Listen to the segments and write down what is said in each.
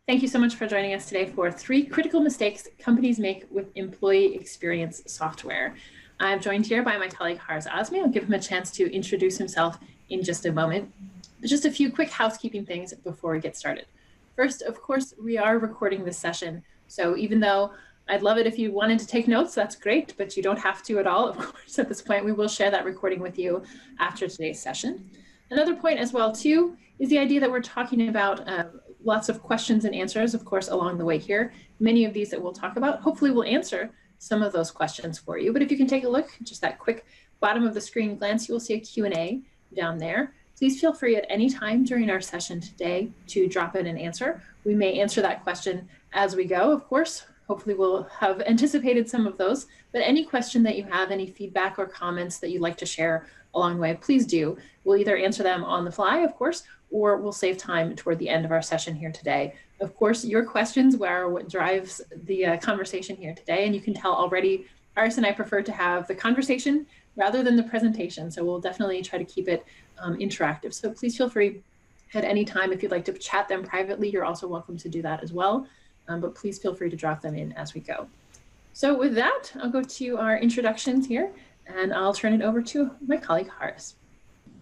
Thank you so much for joining us today for 3 critical mistakes companies make with employee experience software. I'm joined here by my colleague Harz Azmi. I'll give him a chance to introduce himself in just a moment. But just a few quick housekeeping things before we get started. First, of course, we are recording this session. So even though I'd love it if you wanted to take notes, that's great, but you don't have to at all. Of course, at this point, we will share that recording with you after today's session. Another point as well, too, is the idea that we're talking about lots of questions and answers, of course, along the way here. Many of these that we'll talk about, hopefully we'll answer some of those questions for you. But if you can take a look, just that quick bottom of the screen glance, you will see a Q&A down there. Please feel free at any time during our session today to drop in an answer. We may answer that question as we go, of course. Hopefully we'll have anticipated some of those, but any question that you have, any feedback or comments that you'd like to share along the way, please do. We'll either answer them on the fly, of course, or we'll save time toward the end of our session here today. Of course, your questions are what drives the conversation here today, and you can tell already, Harz and I prefer to have the conversation rather than the presentation, so we'll definitely try to keep it interactive. So please feel free at any time if you'd like to chat them privately, you're also welcome to do that as well. But please feel free to drop them in as we go. So with that, I'll go to our introductions here, and I'll turn it over to my colleague, Harz.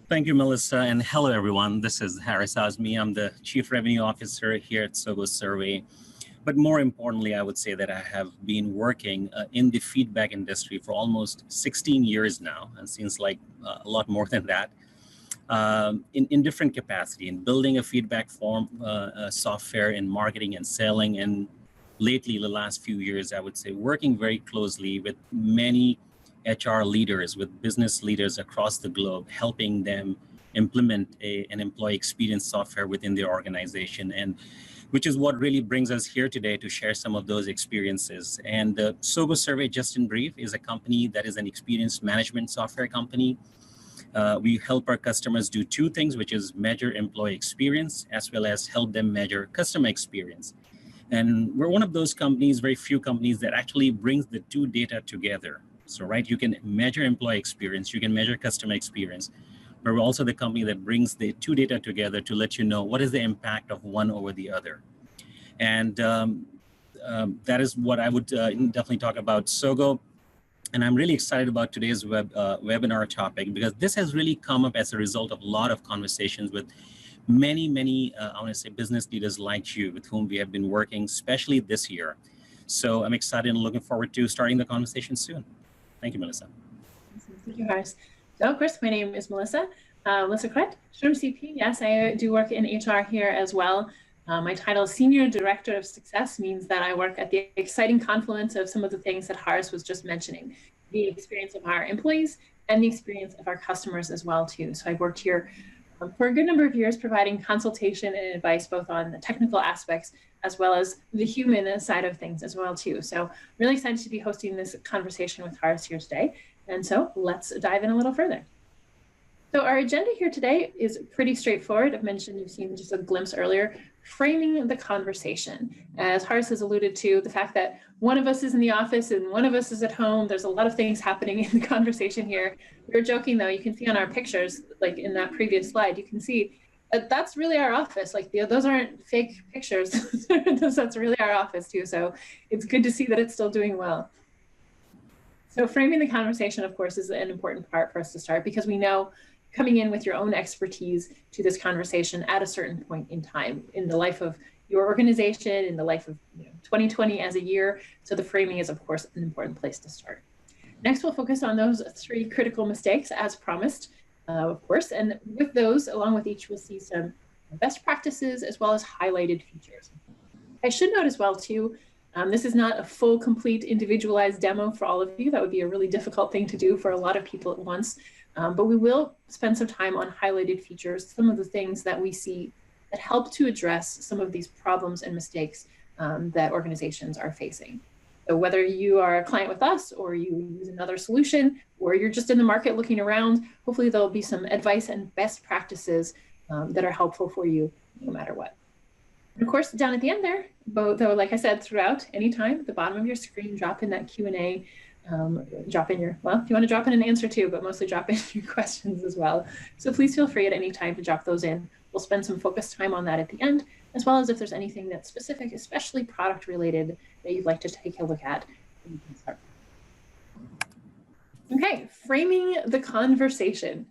Thank you, Melissa, and hello, everyone. This is Harz Azmi. I'm the Chief Revenue Officer here at SoGoSurvey. But more importantly, I would say that I have been working in the feedback industry for almost 16 years now, and seems like a lot more than that. In different capacity, in building a feedback form software in marketing and selling, and lately the last few years, I would say, working very closely with many HR leaders, with business leaders across the globe, helping them implement an employee experience software within their organization, and which is what really brings us here today to share some of those experiences. And SoGoSurvey, just in brief, is a company that is an experience management software company. We help our customers do 2 things, which is measure employee experience, as well as help them measure customer experience. And we're one of those companies, very few companies, that actually brings the 2 data together. So, right, you can measure employee experience, you can measure customer experience, but we're also the company that brings the 2 data together to let you know what is the impact of one over the other. And that is what I would definitely talk about Sogo. And I'm really excited about today's webinar topic, because this has really come up as a result of a lot of conversations with many, I want to say, business leaders like you, with whom we have been working, especially this year. So I'm excited and looking forward to starting the conversation soon. Thank you, Melissa. Thank you, Harz. So, of course, my name is Melissa. Melissa correct? From CP. Yes, I do work in HR here as well. My title is Senior Director of Success, means that I work at the exciting confluence of some of the things that Harz was just mentioning, the experience of our employees and the experience of our customers as well, too. So I've worked here for a good number of years, providing consultation and advice, both on the technical aspects as well as the human side of things as well, too. So really excited to be hosting this conversation with Harz here today. And so let's dive in a little further. So our agenda here today is pretty straightforward. I've mentioned, you've seen just a glimpse earlier, framing the conversation. As Harz has alluded to, the fact that one of us is in the office and one of us is at home, there's a lot of things happening in the conversation here. We were joking though, you can see on our pictures, like in that previous slide, you can see that that's really our office. Like those aren't fake pictures, that's really our office too. So it's good to see that it's still doing well. So framing the conversation, of course, is an important part for us to start, because we know coming in with your own expertise to this conversation at a certain point in time in the life of your organization, in the life of 2020 as a year. So the framing is, of course, an important place to start. Next, we'll focus on those 3 critical mistakes as promised, of course. And with those, along with each, we'll see some best practices as well as highlighted features. I should note as well, too, this is not a full, complete, individualized demo for all of you. That would be a really difficult thing to do for a lot of people at once. But we will spend some time on highlighted features, some of the things that we see that help to address some of these problems and mistakes that organizations are facing. So whether you are a client with us, or you use another solution, or you're just in the market looking around, hopefully there'll be some advice and best practices that are helpful for you no matter what. And of course, down at the end there, though, like I said, throughout, anytime at the bottom of your screen, drop in that Q&A, drop in your, well, if you want to drop in an answer too, but mostly drop in your questions as well. So please feel free at any time to drop those in. We'll spend some focused time on that at the end, as well as if there's anything that's specific, especially product related, that you'd like to take a look at. You can start. Okay, framing the conversation.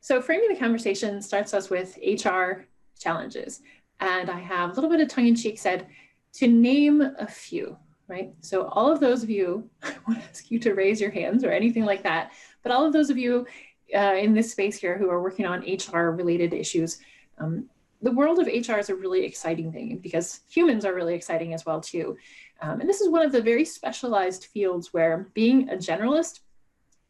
So framing the conversation starts us with HR challenges. And I have a little bit of tongue-in-cheek said to name a few, right? So all of those of you, I want to ask you to raise your hands or anything like that, but all of those of you in this space here who are working on HR related issues, the world of HR is a really exciting thing because humans are really exciting as well too. And this is one of the very specialized fields where being a generalist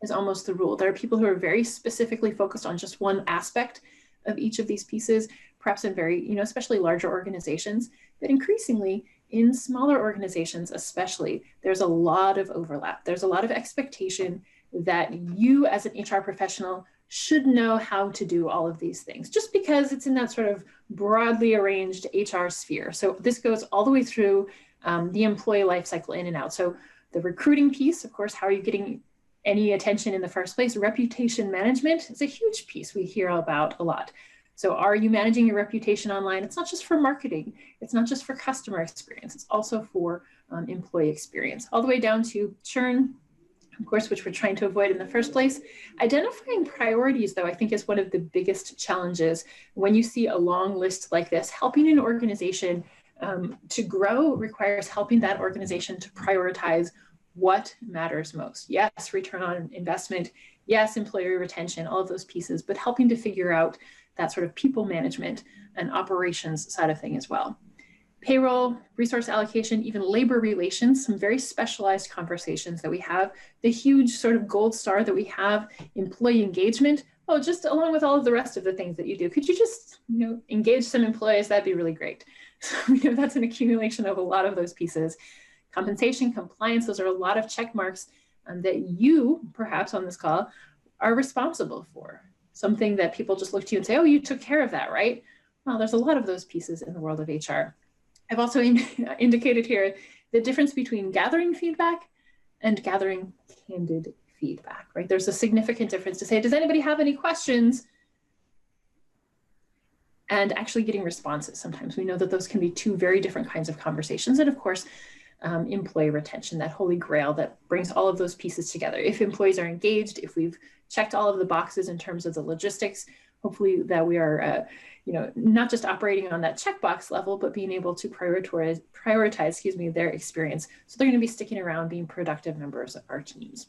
is almost the rule. There are people who are very specifically focused on just one aspect of each of these pieces, perhaps in very, especially larger organizations, but increasingly in smaller organizations especially, there's a lot of overlap. There's a lot of expectation that you as an HR professional should know how to do all of these things, just because it's in that sort of broadly arranged HR sphere. So this goes all the way through the employee life cycle in and out. So the recruiting piece, of course, how are you getting any attention in the first place? Reputation management is a huge piece we hear about a lot. So are you managing your reputation online? It's not just for marketing. It's not just for customer experience. It's also for employee experience, all the way down to churn, of course, which we're trying to avoid in the first place. Identifying priorities, though, I think is one of the biggest challenges. When you see a long list like this, helping an organization to grow requires helping that organization to prioritize what matters most. Yes, return on investment. Yes, employee retention, all of those pieces, but helping to figure out that sort of people management and operations side of thing as well. Payroll, resource allocation, even labor relations, some very specialized conversations that we have. The huge sort of gold star that we have, employee engagement. Oh, just along with all of the rest of the things that you do, could you just engage some employees? That'd be really great. So that's an accumulation of a lot of those pieces. Compensation, compliance, those are a lot of check marks that you, perhaps on this call, are responsible for. Something that people just look to you and say, oh, you took care of that, right? Well, there's a lot of those pieces in the world of HR. I've also indicated here the difference between gathering feedback and gathering candid feedback, right? There's a significant difference to say, does anybody have any questions? And actually getting responses. Sometimes we know that those can be two very different kinds of conversations. And of course, employee retention, that holy grail that brings all of those pieces together. If employees are engaged, if we've checked all of the boxes in terms of the logistics, hopefully that we are not just operating on that checkbox level, but being able to prioritize their experience. So they're going to be sticking around, being productive members of our teams.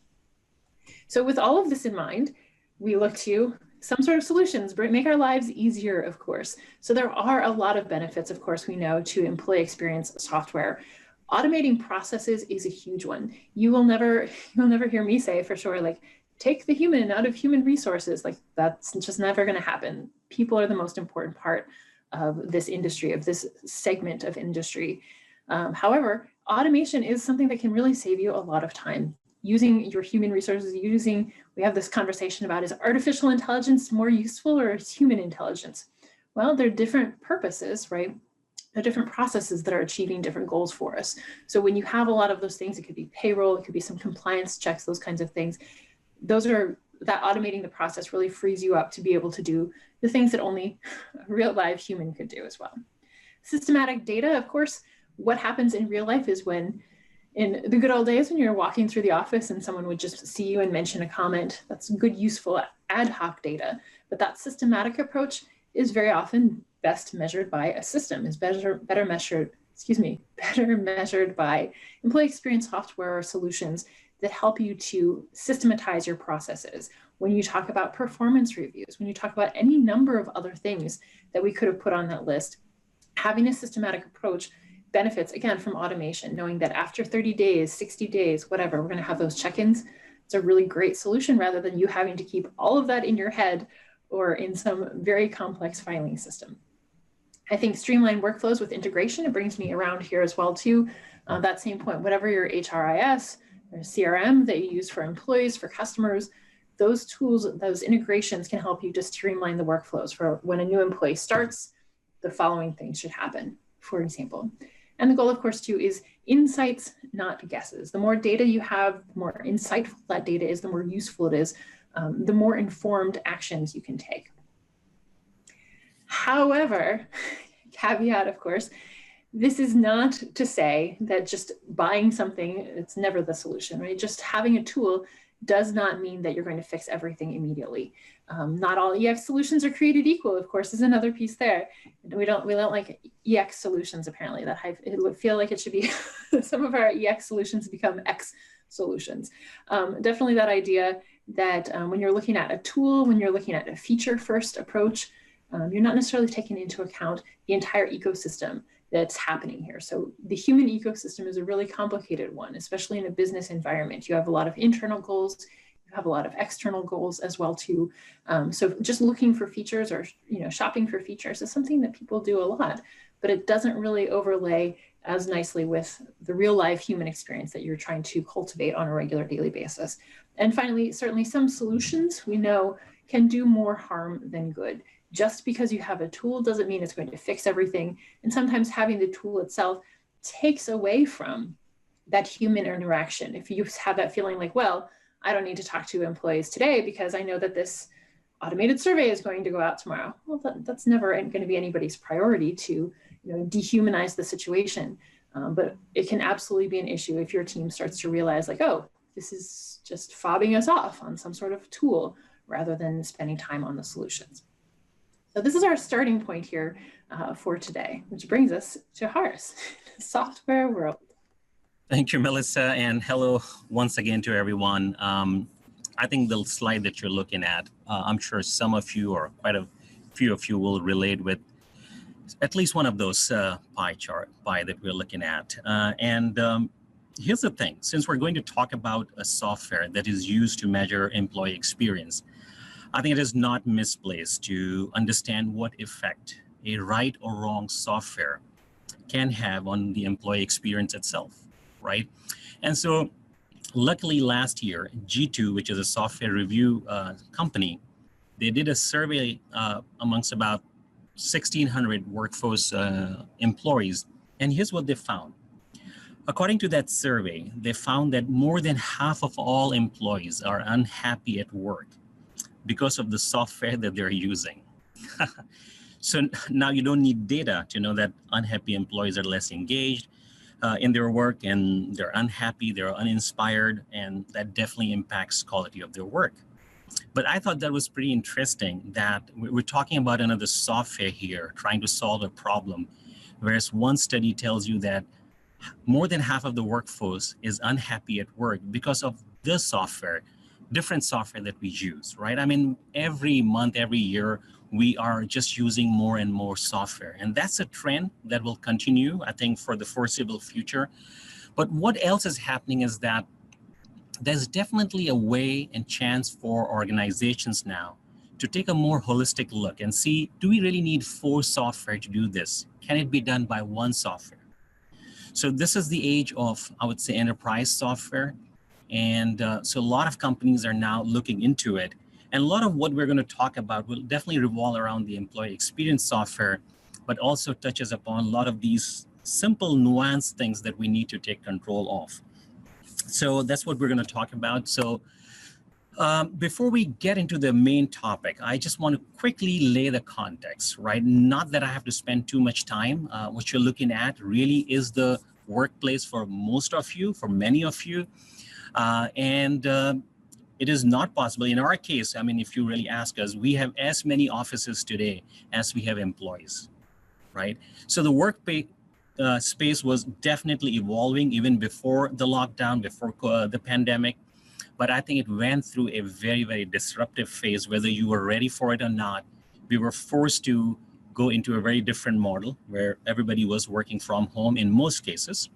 So with all of this in mind, we look to some sort of solutions, make our lives easier, of course. So there are a lot of benefits, of course, we know, to employee experience software. Automating processes is a huge one. You'll never hear me say for sure, like, take the human out of human resources. Like, that's just never going to happen. People are the most important part of this industry, of this segment of industry. However, automation is something that can really save you a lot of time. Using your human resources, we have this conversation about, is artificial intelligence more useful or is human intelligence? Well, they're different purposes, right? They're different processes that are achieving different goals for us. So when you have a lot of those things, it could be payroll, it could be some compliance checks, those kinds of things. That automating the process really frees you up to be able to do the things that only a real live human could do as well. Systematic data, of course, what happens in real life is when, in the good old days when you're walking through the office and someone would just see you and mention a comment, that's good, useful ad hoc data. But that systematic approach is very often best measured by a system, is better measured by employee experience software or solutions that help you to systematize your processes. When you talk about performance reviews, when you talk about any number of other things that we could have put on that list, having a systematic approach benefits, again, from automation, knowing that after 30 days, 60 days, whatever, we're going to have those check-ins. It's a really great solution rather than you having to keep all of that in your head or in some very complex filing system. I think streamlined workflows with integration, it brings me around here as well too. That same point, whatever your HRIS or CRM that you use for employees, for customers, those tools, those integrations can help you to streamline the workflows for when a new employee starts, the following things should happen, for example. And the goal, of course, too, is insights, not guesses. The more data you have, the more insightful that data is, the more useful it is, the more informed actions you can take. However, caveat, of course, this is not to say that just buying something, it's never the solution, right? Just having a tool does not mean that you're going to fix everything immediately. Not all EX solutions are created equal, of course, is another piece there. We don't like EX solutions, apparently. It would feel like it should be some of our EX solutions become X solutions. Definitely that idea that when you're looking at a tool, when you're looking at a feature first approach, you're not necessarily taking into account the entire ecosystem that's happening here. So the human ecosystem is a really complicated one, especially in a business environment. You have a lot of internal goals, you have a lot of external goals as well too. So just looking for features or shopping for features is something that people do a lot, but it doesn't really overlay as nicely with the real life human experience that you're trying to cultivate on a regular daily basis. And finally, certainly some solutions we know can do more harm than good. Just because you have a tool doesn't mean it's going to fix everything. And sometimes having the tool itself takes away from that human interaction. If you have that feeling like, well, I don't need to talk to employees today because I know that this automated survey is going to go out tomorrow. Well, that's never going to be anybody's priority to dehumanize the situation. But it can absolutely be an issue if your team starts to realize like, oh, this is just fobbing us off on some sort of tool rather than spending time on the solutions. So this is our starting point here for today, which brings us to Haris, software world. Thank you, Melissa, and hello once again to everyone. I think the slide that you're looking at, I'm sure some of you or quite a few of you will relate with at least one of those pie that we're looking at. Here's the thing, since we're going to talk about a software that is used to measure employee experience, I think it is not misplaced to understand what effect a right or wrong software can have on the employee experience itself, right? And so luckily last year, G2, which is a software review company, they did a survey amongst about 1,600 workforce employees. And here's what they found. According to that survey, they found that more than half of all employees are unhappy at work because of the software that they're using. So now you don't need data to know that unhappy employees are less engaged in their work and they're unhappy, they're uninspired, and that definitely impacts quality of their work. But I thought that was pretty interesting that we're talking about another software here trying to solve a problem, whereas one study tells you that more than half of the workforce is unhappy at work because of the software, different software that we use, right? I mean, every month, every year, we are just using more and more software. And that's a trend that will continue, I think, for the foreseeable future. But what else is happening is that there's definitely a way and chance for organizations now to take a more holistic look and see, do we really need 4 software to do this? Can it be done by one software? So this is the age of, I would say, enterprise software. And so a lot of companies are now looking into it. And a lot of what we're going to talk about will definitely revolve around the employee experience software, but also touches upon a lot of these simple nuanced things that we need to take control of. So that's what we're going to talk about. So before we get into the main topic, I just want to quickly lay the context, right? Not that I have to spend too much time. What you're looking at really is the workplace for most of you, for many of you. It is not possible. In our case, I mean, if you really ask us, we have as many offices today as we have employees, right? So the workplace space was definitely evolving even before the lockdown, before the pandemic. But I think it went through a very, very disruptive phase, whether you were ready for it or not. We were forced to go into a very different model where everybody was working from home in most cases.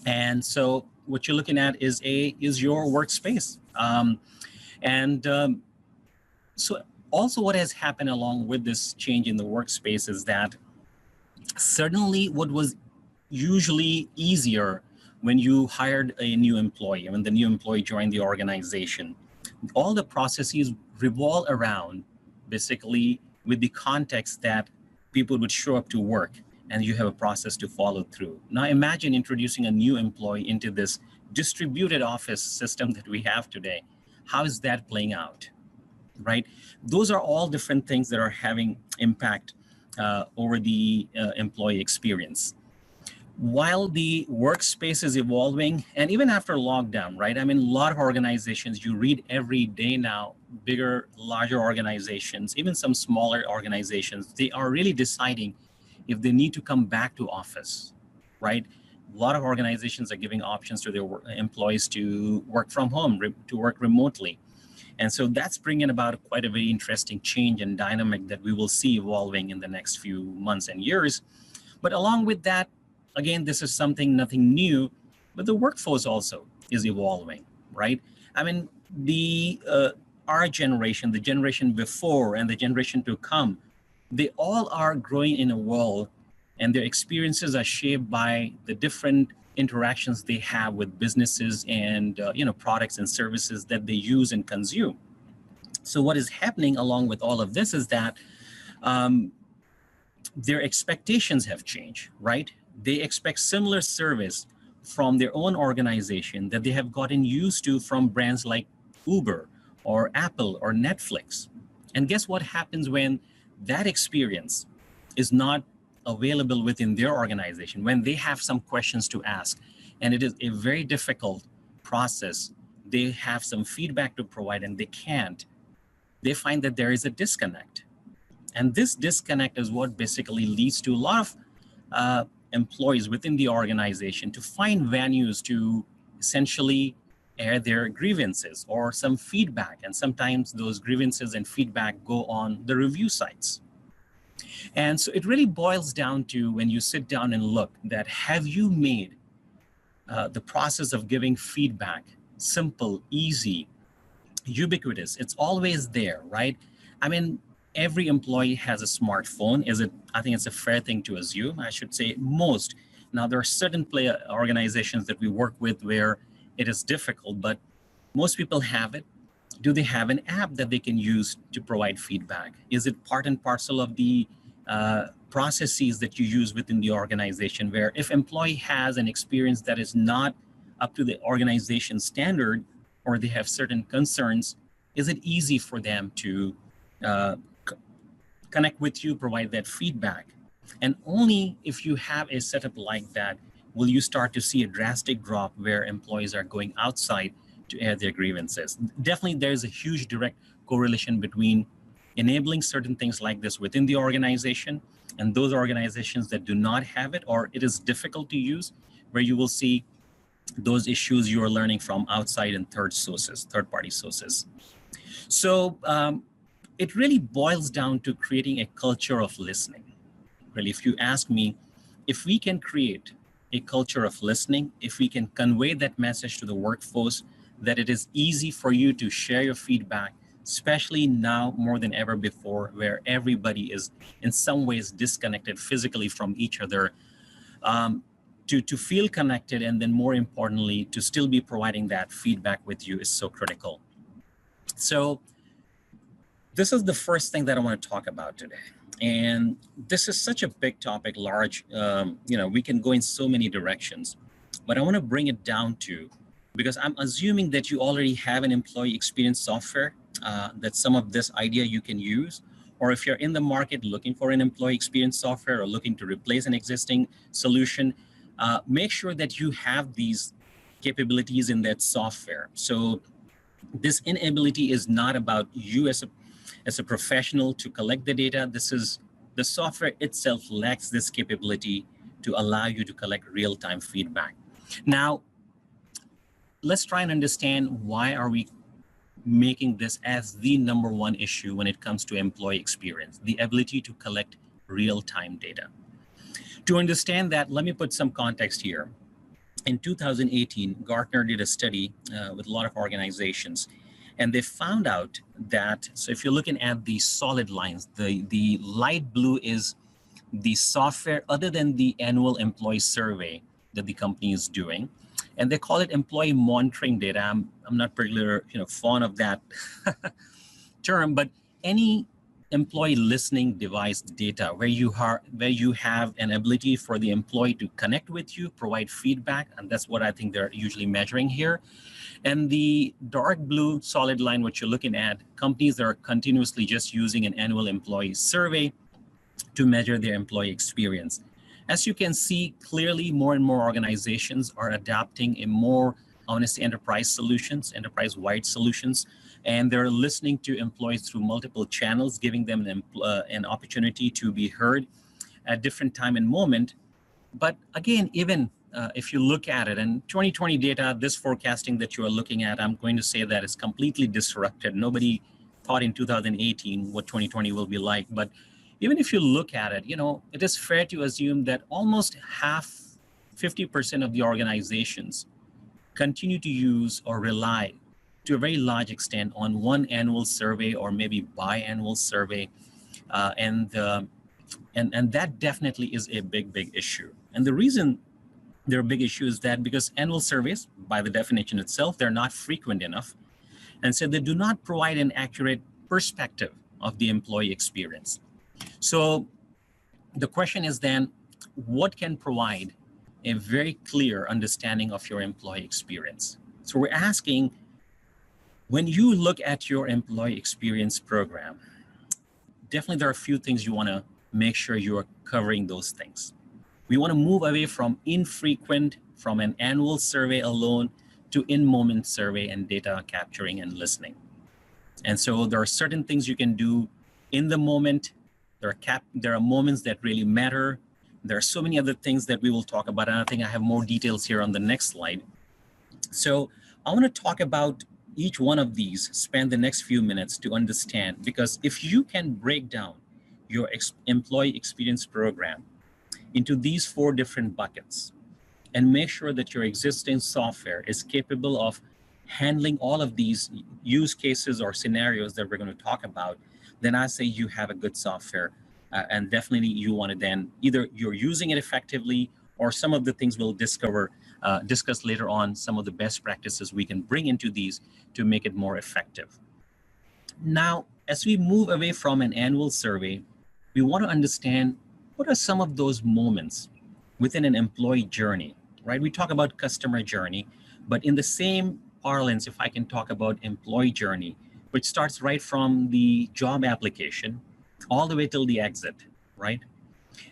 And so what you're looking at is your workspace. So also what has happened along with this change in the workspace is that suddenly what was usually easier when you hired a new employee, when the new employee joined the organization, all the processes revolve around basically with the context that people would show up to work and you have a process to follow through. Now imagine introducing a new employee into this distributed office system that we have today. How is that playing out, right? Those are all different things that are having impact over the employee experience. While the workspace is evolving, and even after lockdown, right? I mean, a lot of organizations, you read every day now, bigger, larger organizations, even some smaller organizations, they are really deciding if they need to come back to office, right? A lot of organizations are giving options to their employees to work from home, to work remotely. And so that's bringing about quite a very interesting change and dynamic that we will see evolving in the next few months and years. But along with that, again, this is nothing new, but the workforce also is evolving, right? I mean, our generation, the generation before and the generation to come, they all are growing in a world, and their experiences are shaped by the different interactions they have with businesses and products and services that they use and consume. So what is happening along with all of this is that their expectations have changed, right? They expect similar service from their own organization that they have gotten used to from brands like Uber or Apple or Netflix. And guess what happens when that experience is not available within their organization, when they have some questions to ask, and it is a very difficult process, they have some feedback to provide and they can't, they find that there is a disconnect. And this disconnect is what basically leads to a lot of employees within the organization to find venues to essentially air their grievances or some feedback. And sometimes those grievances and feedback go on the review sites. And so it really boils down to, when you sit down and look, that have you made the process of giving feedback simple, easy, ubiquitous? It's always there, right? I mean, every employee has a smartphone. I think it's a fair thing to assume. I should say most. Now, there are certain organizations that we work with where it is difficult, but most people have it. Do they have an app that they can use to provide feedback? Is it part and parcel of the processes that you use within the organization, where if employee has an experience that is not up to the organization standard, or they have certain concerns, is it easy for them to connect with you, provide that feedback? And only if you have a setup like that will you start to see a drastic drop where employees are going outside to air their grievances. Definitely, there's a huge direct correlation between enabling certain things like this within the organization and those organizations that do not have it, or it is difficult to use, where you will see those issues you are learning from outside and third-party sources. So it really boils down to creating a culture of listening. Really, if you ask me, if we can create a culture of listening, if we can convey that message to the workforce, that it is easy for you to share your feedback, especially now more than ever before, where everybody is in some ways disconnected physically from each other, to feel connected, and then more importantly, to still be providing that feedback with you is so critical. So this is the first thing that I want to talk about today. And this is such a big topic, large, we can go in so many directions, but I want to bring it down to, because I'm assuming that you already have an employee experience software, that some of this idea you can use, or if you're in the market looking for an employee experience software or looking to replace an existing solution, make sure that you have these capabilities in that software. So this inability is not about you as a professional to collect the data. This is the software itself lacks this capability to allow you to collect real-time feedback. Now, let's try and understand why are we making this as the #1 issue when it comes to employee experience, the ability to collect real-time data. To understand that, let me put some context here. In 2018, Gartner did a study with a lot of organizations, and they found out that, so if you're looking at the solid lines, the light blue is the software other than the annual employee survey that the company is doing. And they call it employee monitoring data. I'm not particularly fond of that term, but any employee listening device data where you have an ability for the employee to connect with you, provide feedback, and that's what I think they're usually measuring here. And the dark blue solid line, what you're looking at, companies that are continuously just using an annual employee survey, to measure their employee experience. As you can see, clearly more and more organizations are adopting a more, I want to say, enterprise-wide solutions, and they're listening to employees through multiple channels, giving them an opportunity to be heard at different time and moment. But again, even if you look at it, and 2020 data, this forecasting that you are looking at, I'm going to say that is completely disrupted. Nobody thought in 2018 what 2020 will be like. But even if you look at it, it is fair to assume that almost half, 50% of the organizations continue to use or rely to a very large extent on one annual survey or maybe biannual survey. And that definitely is a big issue. And the reason they're a big issue is that because annual surveys, by the definition itself, they're not frequent enough. And so they do not provide an accurate perspective of the employee experience. So the question is then, what can provide a very clear understanding of your employee experience? So we're asking, when you look at your employee experience program, definitely there are a few things you want to make sure you are covering those things. We want to move away from infrequent, from an annual survey alone, to in-moment survey and data capturing and listening. And so there are certain things you can do in the moment. There are moments that really matter. There are so many other things that we will talk about, and I think I have more details here on the next slide. So I want to talk about each one of these, spend the next few minutes to understand, because if you can break down your employee experience program into these 4 different buckets and make sure that your existing software is capable of handling all of these use cases or scenarios that we're going to talk about, then I say you have a good software. And definitely you want to then either you're using it effectively, or some of the things we'll discuss later on, some of the best practices we can bring into these to make it more effective. Now, as we move away from an annual survey, we want to understand what are some of those moments within an employee journey, right? We talk about customer journey, but in the same parlance, if I can talk about employee journey, which starts right from the job application all the way till the exit, right?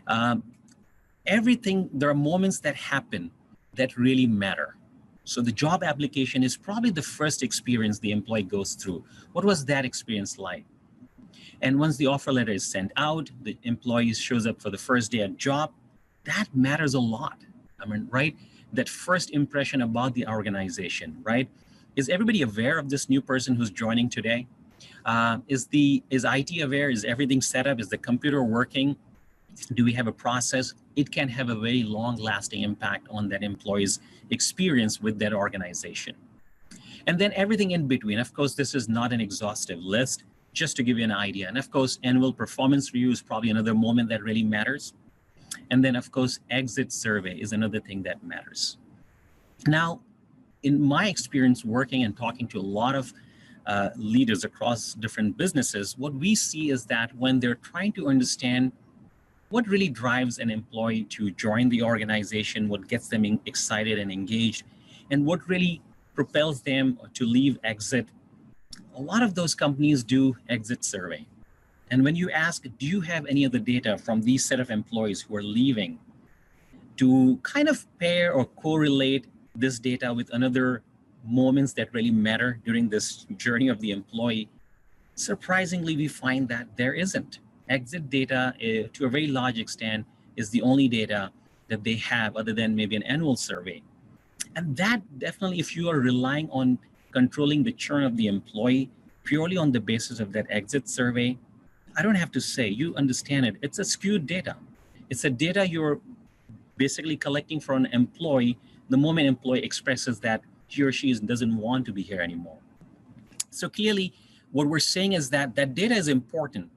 There are moments that happen that really matter. So the job application is probably the first experience the employee goes through. What was that experience like? And once the offer letter is sent out, the employee shows up for the first day at job, that matters a lot. I mean, right? That first impression about the organization, right? Is everybody aware of this new person who's joining today? Is IT aware? Is everything set up? Is the computer working? Do we have a process? It can have a very long-lasting impact on that employee's experience with that organization. And then everything in between. Of course, this is not an exhaustive list, just to give you an idea. And of course, annual performance review is probably another moment that really matters. And then of course, exit survey is another thing that matters. Now, in my experience working and talking to a lot of leaders across different businesses, what we see is that when they're trying to understand what really drives an employee to join the organization, what gets them excited and engaged, and what really propels them to leave, exit, a lot of those companies do exit survey. And when you ask, do you have any of the data from these set of employees who are leaving, to kind of pair or correlate this data with another moments that really matter during this journey of the employee, surprisingly, we find that there isn't. Exit data, to a very large extent, is the only data that they have other than maybe an annual survey. And that definitely, if you are relying on controlling the churn of the employee purely on the basis of that exit survey, I don't have to say, you understand it. It's a skewed data. It's a data you're basically collecting for an employee the moment employee expresses that he or she doesn't want to be here anymore. So clearly, what we're saying is that that data is important,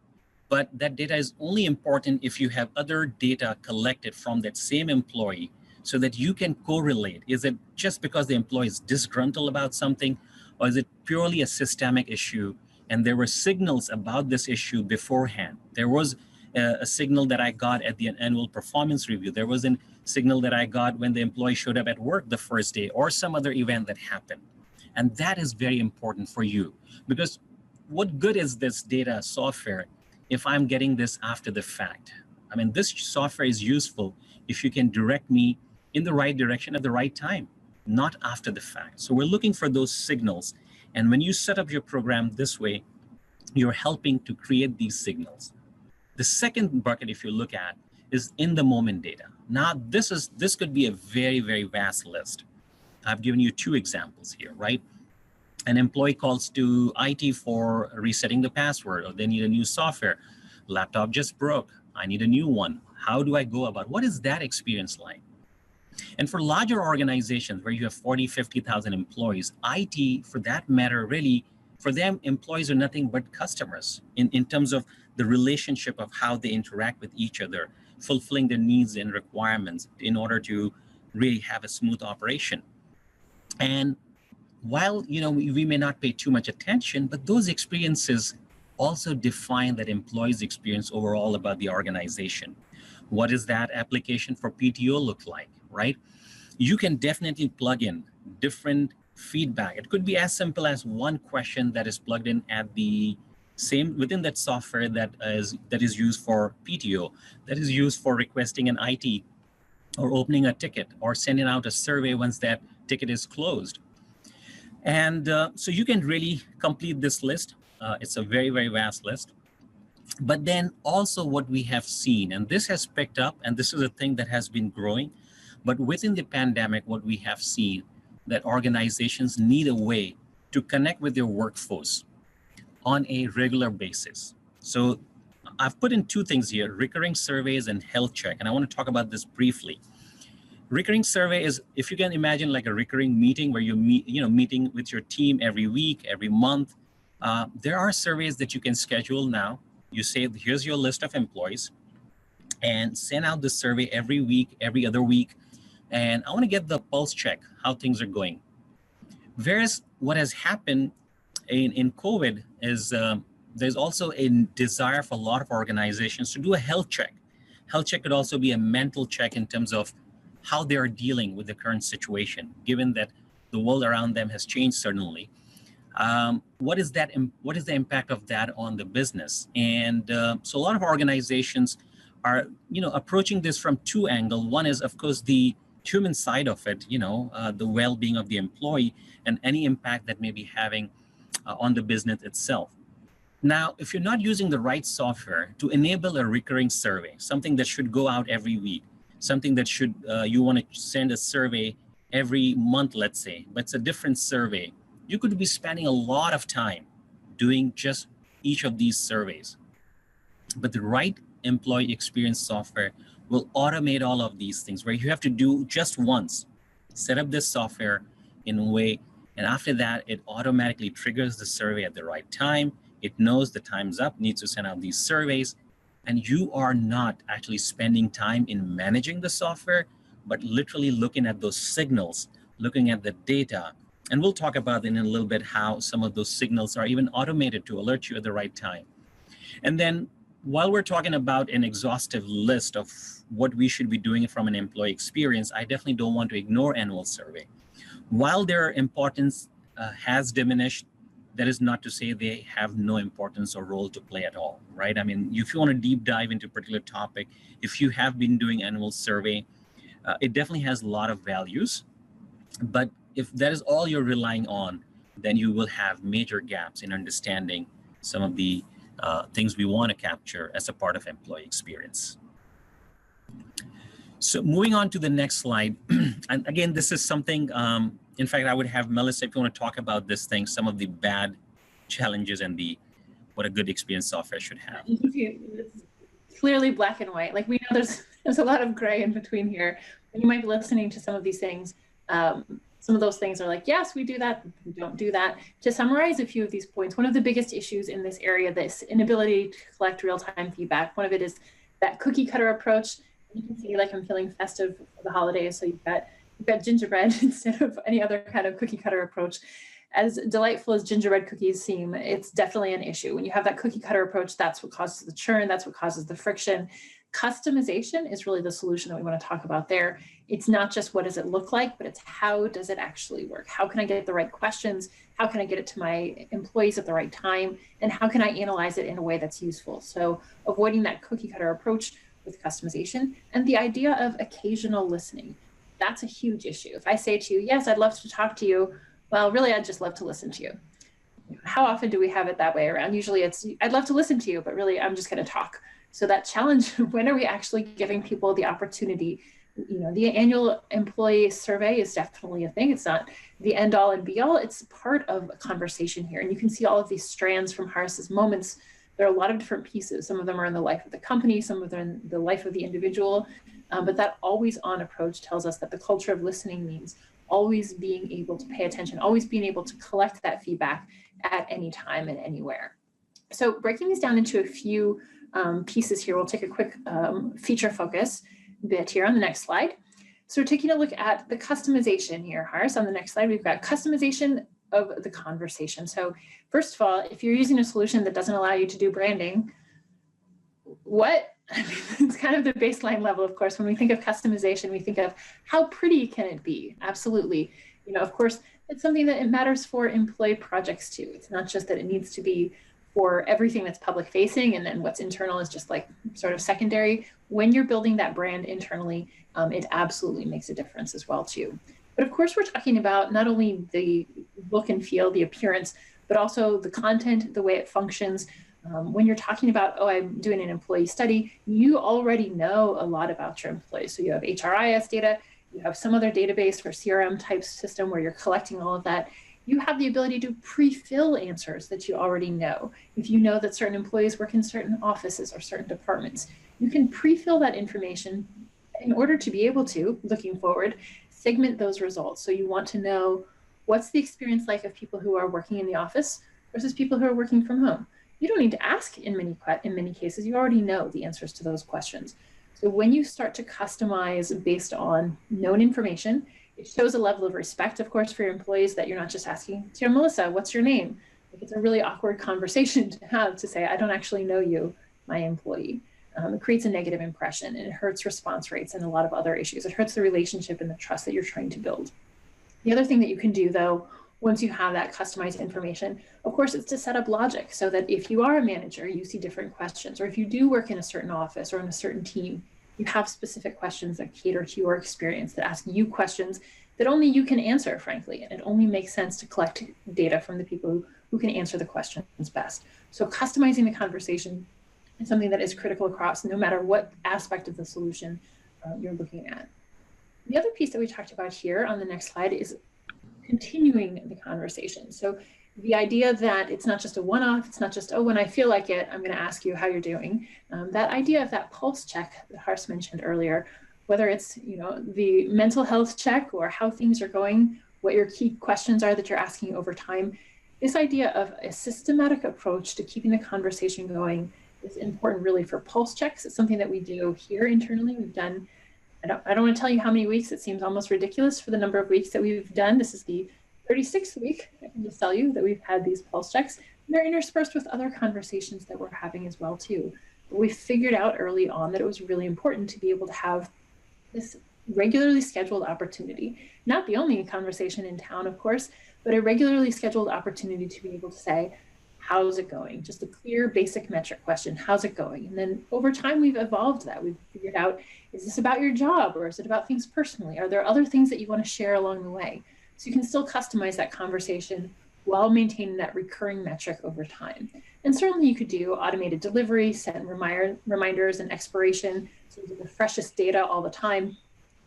but that data is only important if you have other data collected from that same employee so that you can correlate. Is it just because the employee is disgruntled about something, or is it purely a systemic issue? And there were signals about this issue beforehand. There was a signal that I got at the annual performance review. There was a signal that I got when the employee showed up at work the first day, or some other event that happened. And that is very important for you, because what good is this data software if I'm getting this after the fact, I mean, this software is useful if you can direct me in the right direction at the right time, not after the fact. So we're looking for those signals. And when you set up your program this way, you're helping to create these signals. The second bucket, if you look at, is in the moment data. Now, this could be a very, very vast list. I've given you 2 examples here, right? An employee calls to IT for resetting the password, or they need a new software. Laptop just broke. I need a new one. How do I go about? What is that experience like? And for larger organizations where you have 40, 50,000 employees, IT, for that matter, really, for them, employees are nothing but customers in terms of the relationship of how they interact with each other, fulfilling their needs and requirements in order to really have a smooth operation. And while, you know, we may not pay too much attention, but those experiences also define that employee's experience overall about the organization. What does that application for PTO look like, right? You can definitely plug in different feedback. It could be as simple as one question that is plugged in at the same within that software that is used for PTO, that is used for requesting an IT or opening a ticket or sending out a survey once that ticket is closed. And so you can really complete this list. It's a very, very vast list. But then also what we have seen, and this has picked up, and this is a thing that has been growing, but within the pandemic, what we have seen, that organizations need a way to connect with their workforce on a regular basis. So I've put in 2 things here, recurring surveys and health check, and I want to talk about this briefly. Recurring survey is, if you can imagine like a recurring meeting where you meeting with your team every week, every month. There are surveys that you can schedule now. You say, here's your list of employees, and send out the survey every week, every other week. And I want to get the pulse check, how things are going. Whereas what has happened in COVID is there's also a desire for a lot of organizations to do a health check. Health check could also be a mental check in terms of how they are dealing with the current situation, given that the world around them has changed suddenly. What is the impact of that on the business? And so a lot of organizations are, approaching this from 2 angles. One is, of course, the human side of it, the well-being of the employee and any impact that may be having on the business itself. Now, if you're not using the right software to enable a recurring survey, something that should go out every week, something that should, you want to send a survey every month, let's say, but it's a different survey, you could be spending a lot of time doing just each of these surveys. But the right employee experience software will automate all of these things, where you have to do just once, set up this software in a way, and after that, it automatically triggers the survey at the right time. It knows the time's up, needs to send out these surveys, and you are not actually spending time in managing the software, but literally looking at those signals, looking at the data. And we'll talk about in a little bit how some of those signals are even automated to alert you at the right time. And then while we're talking about an exhaustive list of what we should be doing from an employee experience, I definitely don't want to ignore annual survey. While their importance has diminished, that is not to say they have no importance or role to play at all, right? I mean, if you want to deep dive into a particular topic, if you have been doing annual survey, it definitely has a lot of values. But if that is all you're relying on, then you will have major gaps in understanding some of the things we want to capture as a part of employee experience. So moving on to the next slide, and again, this is something, in fact, I would have Melissa, if you want to talk about this thing, some of the bad challenges and what a good experience software should have. It's clearly black and white. Like, we know there's a lot of gray in between here. And you might be listening to some of these things. Some of those things are like, yes, we do that, we don't do that. To summarize a few of these points, one of the biggest issues in this area, this inability to collect real-time feedback, one of it is that cookie cutter approach. You can see, like, I'm feeling festive for the holidays, so you've got gingerbread instead of any other kind of cookie cutter approach. As delightful as gingerbread cookies seem, it's definitely an issue. When you have that cookie cutter approach, that's what causes the churn, that's what causes the friction. Customization is really the solution that we want to talk about there. It's not just what does it look like, but it's how does it actually work? How can I get the right questions? How can I get it to my employees at the right time? And how can I analyze it in a way that's useful? So avoiding that cookie cutter approach with customization, and the idea of occasional listening. That's a huge issue. If I say to you, yes, I'd love to talk to you, well, really, I'd just love to listen to you. How often do we have it that way around? Usually it's, I'd love to listen to you, but really I'm just going to talk. So that challenge, when are we actually giving people the opportunity? The annual employee survey is definitely a thing. It's not the end all and be all. It's part of a conversation here. And you can see all of these strands from Horace's moments. There are a lot of different pieces. Some of them are in the life of the company, some of them in the life of the individual. But that always on approach tells us that the culture of listening means always being able to pay attention, always being able to collect that feedback at any time and anywhere. So breaking these down into a few pieces here, we'll take a quick feature focus bit here on the next slide. So we're taking a look at the customization here, Horace. On the next slide, we've got customization of the conversation. So first of all, if you're using a solution that doesn't allow you to do branding, what? I mean, it's kind of the baseline level, of course. When we think of customization, we think of how pretty can it be? Absolutely. Of course, it's something that it matters for employee projects too. It's not just that it needs to be for everything that's public facing and then what's internal is just like sort of secondary. When you're building that brand internally, it absolutely makes a difference as well too. But of course, we're talking about not only the look and feel, the appearance, but also the content, the way it functions. When you're talking about, oh, I'm doing an employee study, you already know a lot about your employees. So you have HRIS data, you have some other database or CRM type system where you're collecting all of that. You have the ability to pre-fill answers that you already know. If you know that certain employees work in certain offices or certain departments, you can pre-fill that information in order to be able to, looking forward, segment those results. So you want to know what's the experience like of people who are working in the office versus people who are working from home. You don't need to ask in many cases. You already know the answers to those questions. So when you start to customize based on known information, it shows a level of respect, of course, for your employees that you're not just asking, dear Melissa, what's your name? Like, it's a really awkward conversation to have to say, I don't actually know you, my employee. It creates a negative impression and it hurts response rates and a lot of other issues. It hurts the relationship and the trust that you're trying to build. The other thing that you can do, though, once you have that customized information, of course, it's to set up logic so that if you are a manager, you see different questions, or if you do work in a certain office or in a certain team, you have specific questions that cater to your experience, that ask you questions that only you can answer, frankly, and it only makes sense to collect data from the people who can answer the questions best. So customizing the conversation is something that is critical across no matter what aspect of the solution you're looking at. The other piece that we talked about here on the next slide is continuing the conversation. So the idea that it's not just a one-off, it's not just, oh, when I feel like it, I'm going to ask you how you're doing. That idea of that pulse check that Hars mentioned earlier, whether it's the mental health check or how things are going, what your key questions are that you're asking over time, this idea of a systematic approach to keeping the conversation going is important really for pulse checks. It's something that we do here internally. We've done, I don't want to tell you how many weeks. It seems almost ridiculous for the number of weeks that we've done. This is the 36th week, I can just tell you, that we've had these pulse checks. And they're interspersed with other conversations that we're having as well too. But we figured out early on that it was really important to be able to have this regularly scheduled opportunity. Not the only conversation in town, of course, but a regularly scheduled opportunity to be able to say, how's it going? Just a clear basic metric question, how's it going? And then over time, we've evolved that. We've figured out, is this about your job or is it about things personally? Are there other things that you want to share along the way? So you can still customize that conversation while maintaining that recurring metric over time. And certainly you could do automated delivery, set reminders and expiration, so you get the freshest data all the time.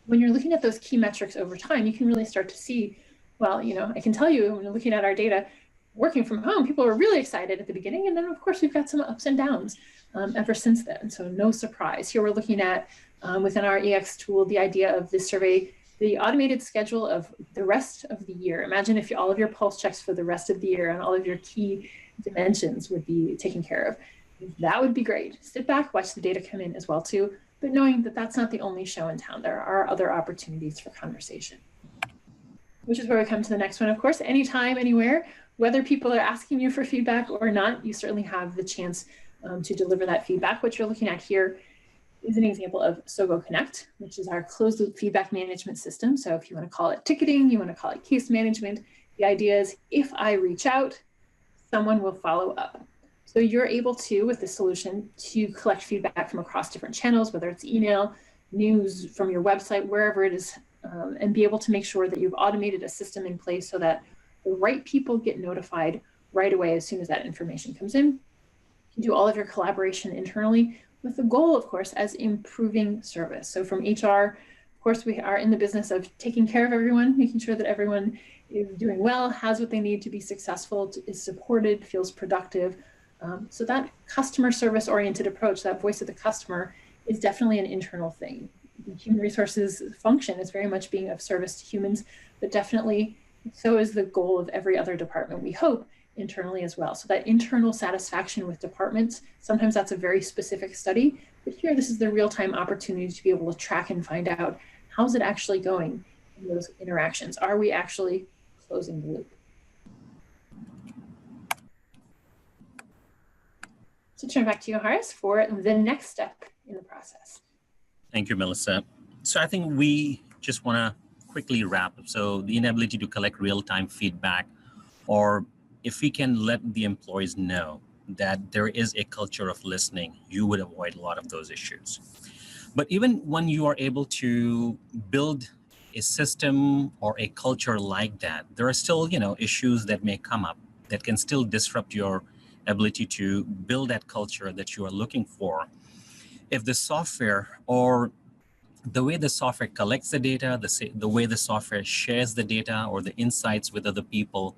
When you're looking at those key metrics over time, you can really start to see, well, I can tell you when you're looking at our data, working from home, people were really excited at the beginning. And then of course, we've got some ups and downs ever since then. So no surprise. Here we're looking at, within our EX tool, the idea of this survey, the automated schedule of the rest of the year. Imagine if all of your pulse checks for the rest of the year and all of your key dimensions would be taken care of. That would be great. Sit back, watch the data come in as well too, but knowing that that's not the only show in town. There are other opportunities for conversation. Which is where we come to the next one, of course. Anytime, anywhere, whether people are asking you for feedback or not, you certainly have the chance to deliver that feedback. What you're looking at here is an example of SoGo Connect, which is our closed loop feedback management system. So if you want to call it ticketing, you want to call it case management, the idea is if I reach out, someone will follow up. So you're able to, with this solution, to collect feedback from across different channels, whether it's email, news from your website, wherever it is, and be able to make sure that you've automated a system in place so that the right people get notified right away as soon as that information comes in. You do all of your collaboration internally with the goal, of course, as improving service. So from HR, of course, we are in the business of taking care of everyone, making sure that everyone is doing well, has what they need to be successful, is supported, feels productive. So that customer service oriented approach, that voice of the customer, is definitely an internal thing. The human resources function is very much being of service to humans, but definitely so is the goal of every other department, we hope, internally as well. So that internal satisfaction with departments, sometimes that's a very specific study, but here this is the real-time opportunity to be able to track and find out how's it actually going in those interactions. Are we actually closing the loop? So turn back to you, Horace, for the next step in the process. Thank you, Melissa. So I think we just want to quickly wrap up. So the inability to collect real-time feedback, or if we can let the employees know that there is a culture of listening, you would avoid a lot of those issues. But even when you are able to build a system or a culture like that, there are still, issues that may come up that can still disrupt your ability to build that culture that you are looking for. If the software or the way the software collects the data, the way the software shares the data or the insights with other people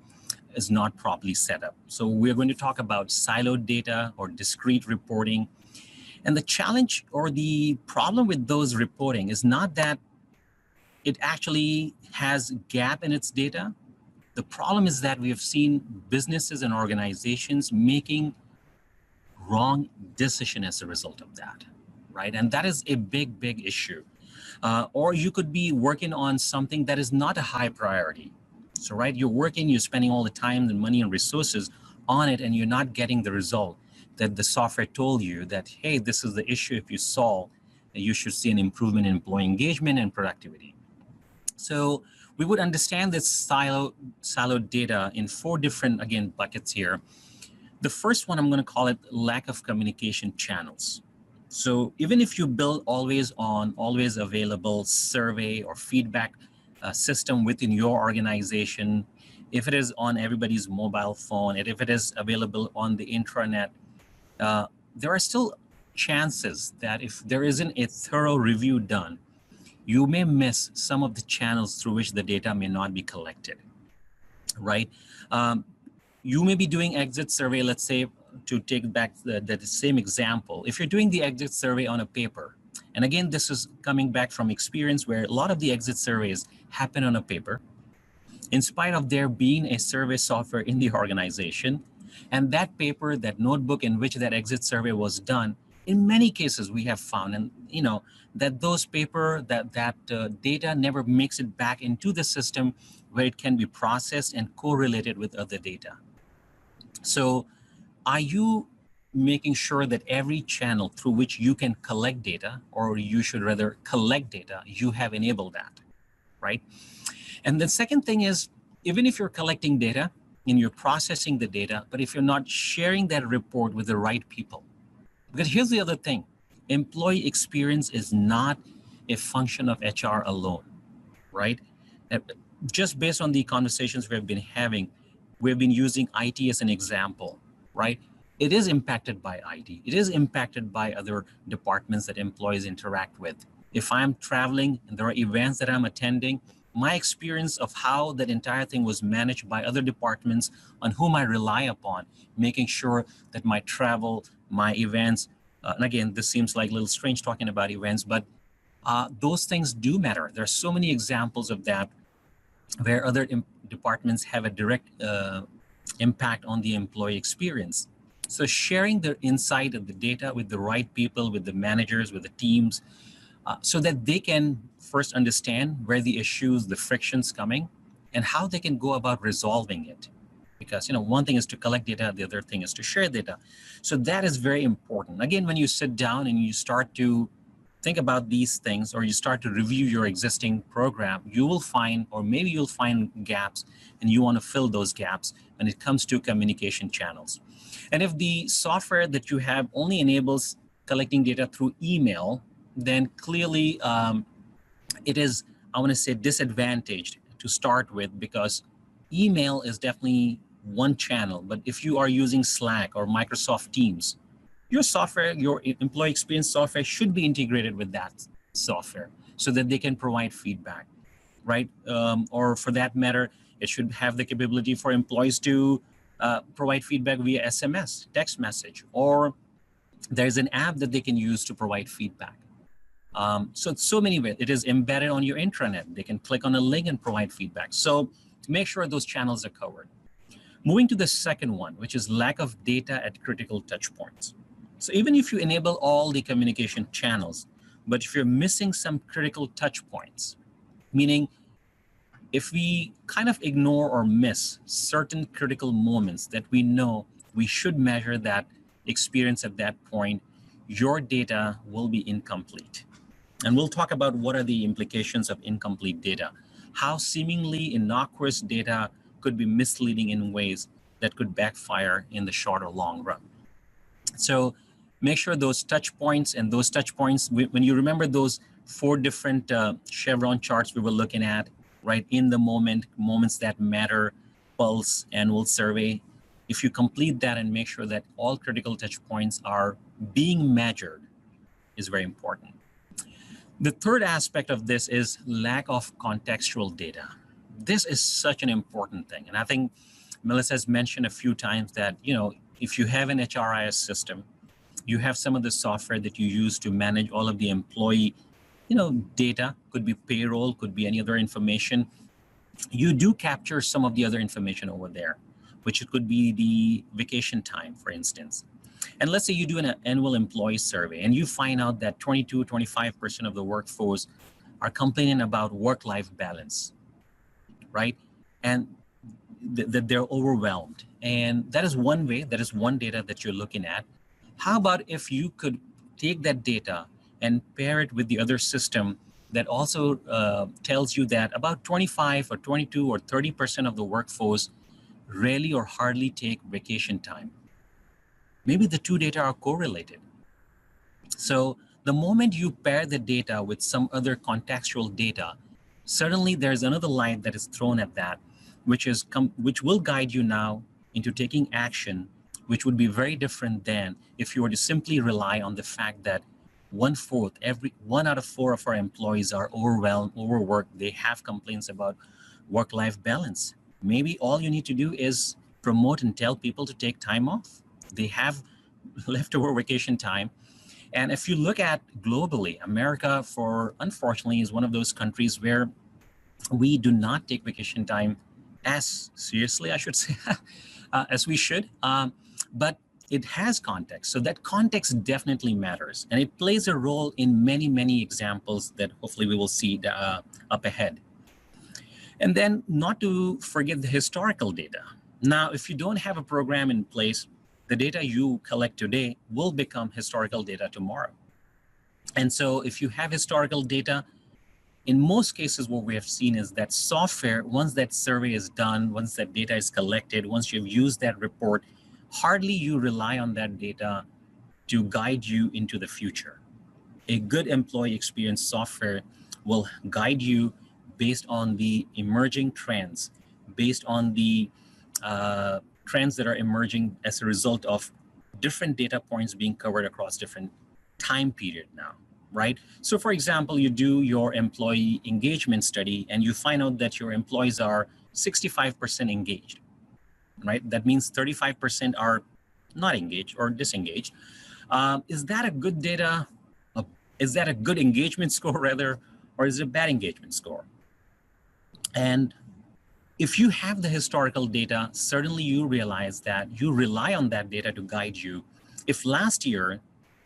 is not properly set up. So we're going to talk about siloed data or discrete reporting. And the challenge or the problem with those reporting is not that it actually has gap in its data. The problem is that we have seen businesses and organizations making wrong decision as a result of that, right? And that is a big, big issue. Or you could be working on something that is not a high priority. So, right, you're working, you're spending all the time and money and resources on it, and you're not getting the result that the software told you that, hey, this is the issue. If you solve, you should see an improvement in employee engagement and productivity. So we would understand this siloed data in 4 different, again, buckets here. The first one, I'm going to call it lack of communication channels. So even if you build always on, always available survey or feedback system within your organization, if it is on everybody's mobile phone, and if it is available on the intranet, there are still chances that if there isn't a thorough review done, you may miss some of the channels through which the data may not be collected, right? You may be doing exit survey, let's say, to take back the same example. If you're doing the exit survey on a paper, and again, this is coming back from experience where a lot of the exit surveys happen on a paper, in spite of there being a survey software in the organization, and that paper, that notebook in which that exit survey was done, in many cases we have found, and that those paper, that data never makes it back into the system where it can be processed and correlated with other data. So are you making sure that every channel through which you can collect data, or you should rather collect data, you have enabled that, right? And the second thing is, even if you're collecting data and you're processing the data, but if you're not sharing that report with the right people, because here's the other thing, employee experience is not a function of HR alone, right? Just based on the conversations we've been having, we've been using IT as an example, right? It is impacted by IT. It is impacted by other departments that employees interact with. If I'm traveling and there are events that I'm attending, my experience of how that entire thing was managed by other departments on whom I rely upon, making sure that my travel, my events, and again, this seems like a little strange talking about events, but those things do matter. There are so many examples of that where other departments have a direct impact on the employee experience. So sharing the insight of the data with the right people, with the managers, with the teams, so that they can first understand where the issues, the frictions coming, and how they can go about resolving it. Because one thing is to collect data, the other thing is to share data. So that is very important. Again, when you sit down and you start to think about these things, or you start to review your existing program, you will find, or maybe you'll find gaps, and you want to fill those gaps when it comes to communication channels. And if the software that you have only enables collecting data through email, then clearly it is, I want to say, disadvantaged to start with, because email is definitely one channel. But if you are using Slack or Microsoft Teams, your software, your employee experience software should be integrated with that software so that they can provide feedback, right? Or for that matter, it should have the capability for employees to provide feedback via SMS, text message, or there's an app that they can use to provide feedback. So many ways. It is embedded on your intranet. They can click on a link and provide feedback. So make sure those channels are covered. Moving to the second one, which is lack of data at critical touch points. So even if you enable all the communication channels, but if you're missing some critical touch points, meaning if we kind of ignore or miss certain critical moments that we know we should measure that experience at that point, your data will be incomplete. And we'll talk about what are the implications of incomplete data, how seemingly innocuous data could be misleading in ways that could backfire in the short or long run. So make sure those touch points, and those touch points, when you remember those 4 different chevron charts we were looking at, right? In the moment, moments that matter, pulse, annual survey. If you complete that and make sure that all critical touch points are being measured, is very important. The third aspect of this is lack of contextual data. This is such an important thing. And I think Melissa has mentioned a few times that, if you have an HRIS system, you have some of the software that you use to manage all of the employee, data, could be payroll, could be any other information. You do capture some of the other information over there, which could be the vacation time, for instance. And let's say you do an annual employee survey and you find out that 25% of the workforce are complaining about work-life balance, right? And that they're overwhelmed. And that is one way, that is one data that you're looking at. How about if you could take that data and pair it with the other system that also tells you that about 25 or 22 or 30% of the workforce rarely or hardly take vacation time. Maybe the two data are correlated. So the moment you pair the data with some other contextual data, certainly there's another light that is thrown at that, which will guide you now into taking action, which would be very different than if you were to simply rely on the fact that 1 out of 4 of our employees are overwhelmed, overworked. They have complaints about work-life balance. Maybe all you need to do is promote and tell people to take time off. They have leftover vacation time. And if you look at globally, America, unfortunately, is one of those countries where we do not take vacation time as seriously, I should say, as we should. But it has context. So that context definitely matters. And it plays a role in many, many examples that hopefully we will see up ahead. And then not to forget the historical data. Now, if you don't have a program in place, the data you collect today will become historical data tomorrow. And so if you have historical data, in most cases, what we have seen is that software, once that survey is done, once that data is collected, once you've used that report, hardly you rely on that data to guide you into the future. A good employee experience software will guide you based on the emerging trends, based on the trends that are emerging as a result of different data points being covered across different time period now, right? So for example, you do your employee engagement study and you find out that your employees are 65% engaged, right? That means 35% are not engaged or disengaged. Is that a good data? Is that a good engagement score rather, or is it a bad engagement score? And if you have the historical data, certainly you realize that you rely on that data to guide you. If last year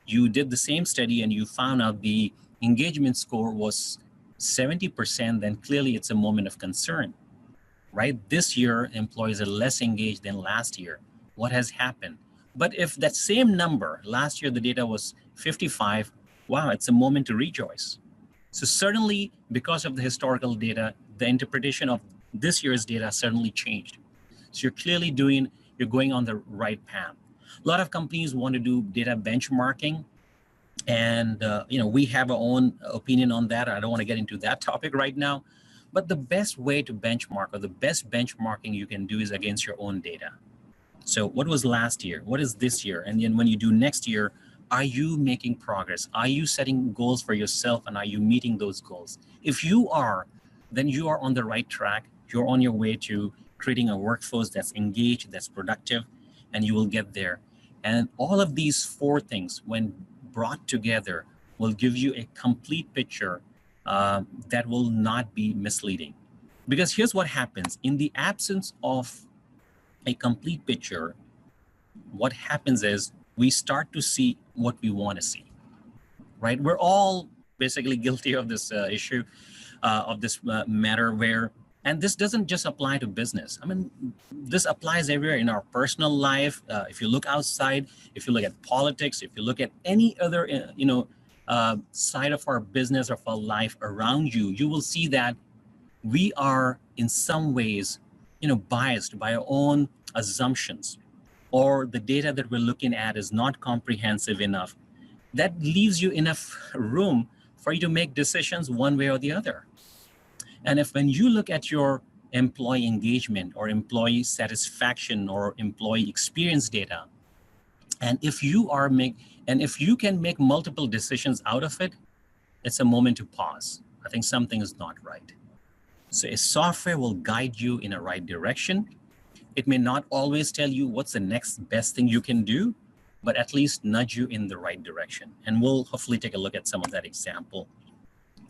you did the same study and you found out the engagement score was 70%, then clearly it's a moment of concern, right? This year, employees are less engaged than last year. What has happened? But if that same number, last year the data was 55, wow, it's a moment to rejoice. So certainly, because of the historical data, the interpretation of this year's data certainly changed. So you're going on the right path. A lot of companies want to do data benchmarking, and we have our own opinion on that. I don't want to get into that topic right now, but the best way to benchmark, or the best benchmarking you can do, is against your own data. So what was last year? What is this year? And then when you do next year, are you making progress? Are you setting goals for yourself, and are you meeting those goals? If you are, then you are on the right track. You're on your way to creating a workforce that's engaged, that's productive, and you will get there. And all of these four things, when brought together, will give you a complete picture that will not be misleading. Because here's what happens. In the absence of a complete picture, what happens is we start to see what we want to see, right? We're all basically guilty of this issue, of this matter where, and this doesn't just apply to business. I mean, this applies everywhere in our personal life. If you look outside, if you look at politics, if you look at any other, side of our business or of our life around you, you will see that we are in some ways, biased by our own assumptions, or the data that we're looking at is not comprehensive enough. That leaves you enough room for you to make decisions one way or the other. And when you look at your employee engagement or employee satisfaction or employee experience data, and if you can make multiple decisions out of it, it's a moment to pause. I think something is not right. So a software will guide you in a right direction. It may not always tell you what's the next best thing you can do, but at least nudge you in the right direction. And we'll hopefully take a look at some of that example.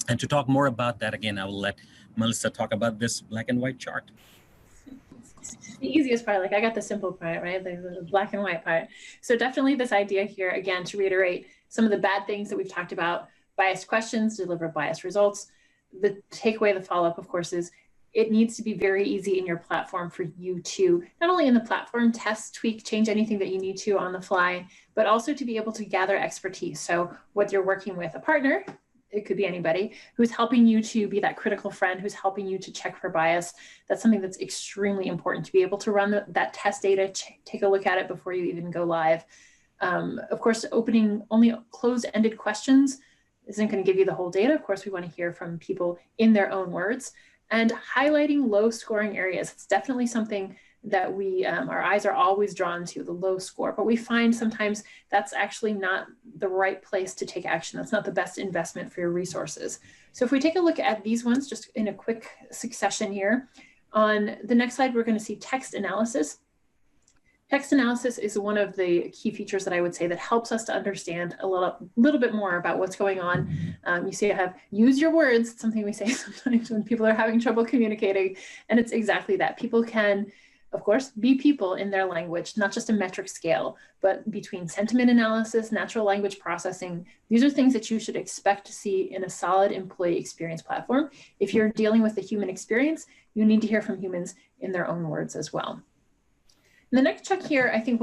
And to talk more about that, again, I will let Melissa talk about this black and white chart. The easiest part, like I got the simple part, right? The black and white part. So definitely this idea here, again, to reiterate some of the bad things that we've talked about: biased questions deliver biased results. The takeaway, the follow-up, of course, is it needs to be very easy in your platform for you to not only in the platform test, tweak, change anything that you need to on the fly, but also to be able to gather expertise. So whether you're working with a partner, it could be anybody who's helping you to be that critical friend, who's helping you to check for bias. That's something that's extremely important, to be able to run that test data, take a look at it before you even go live. Of course, opening only closed-ended questions isn't going to give you the whole data. Of course, we want to hear from people in their own words. And highlighting low scoring areas. It's definitely something that our eyes are always drawn to, the low score, but we find sometimes that's actually not the right place to take action. That's not the best investment for your resources. So if we take a look at these ones just in a quick succession here, on the next slide, we're going to see text analysis. Text analysis is one of the key features that I would say that helps us to understand a little bit more about what's going on. You see I have use your words. It's something we say sometimes when people are having trouble communicating, and it's exactly that. People can, of course, be people in their language, not just a metric scale, but between sentiment analysis, natural language processing. These are things that you should expect to see in a solid employee experience platform. If you're dealing with the human experience, you need to hear from humans in their own words as well. And the next check here, I think